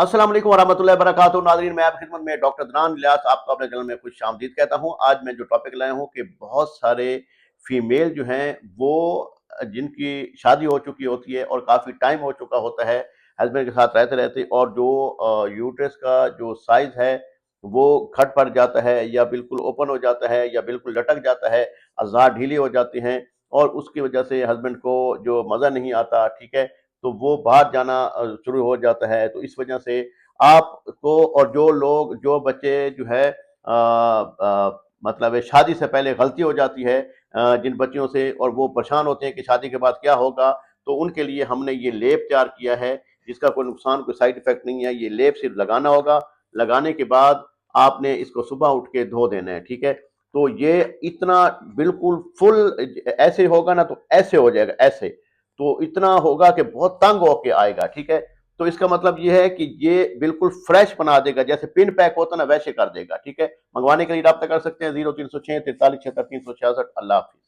अस्सलाम वालेकुम वरहमतुल्लाहि वबरकातुहू। नाज़रीन, मैं आपकी खिदमत में डॉक्टर अदनान इलियास आपको अपने चैनल में खुश आमदीद कहता हूँ। आज मैं जो टॉपिक लाया हूँ कि बहुत सारे फीमेल जो हैं वो जिनकी शादी हो चुकी होती है और काफ़ी टाइम हो चुका होता है हस्बैंड के साथ रहते रहते, और जो यूट्रस का जो साइज़ है वो घट पड़ जाता है या बिल्कुल ओपन हो जाता है या बिल्कुल लटक जाता है, अज़ा ढीली हो जाती हैं और उसकी वजह से हस्बैंड को जो मज़ा नहीं आता, ठीक है, तो वो बाहर जाना शुरू हो जाता है। तो इस वजह से आपको, और जो लोग, जो बच्चे जो है मतलब शादी से पहले गलती हो जाती है जिन बच्चियों से, और वो परेशान होते हैं कि शादी के बाद क्या होगा, तो उनके लिए हमने ये लेप तैयार किया है जिसका कोई नुकसान, कोई साइड इफेक्ट नहीं है। ये लेप सिर्फ लगाना होगा, लगाने के बाद आपने इसको सुबह उठ के धो देना है, ठीक है। तो ये इतना बिल्कुल फुल ऐसे होगा ना, तो ऐसे हो जाएगा, ऐसे तो इतना होगा कि बहुत तंग होके आएगा, ठीक है। तो इसका मतलब ये है कि ये बिल्कुल फ्रेश बना देगा, जैसे पिन पैक होता ना वैसे कर देगा, ठीक है। मंगवाने के लिए राब्ता कर सकते हैं 0306 43 76 366। अल्लाह हाफिज।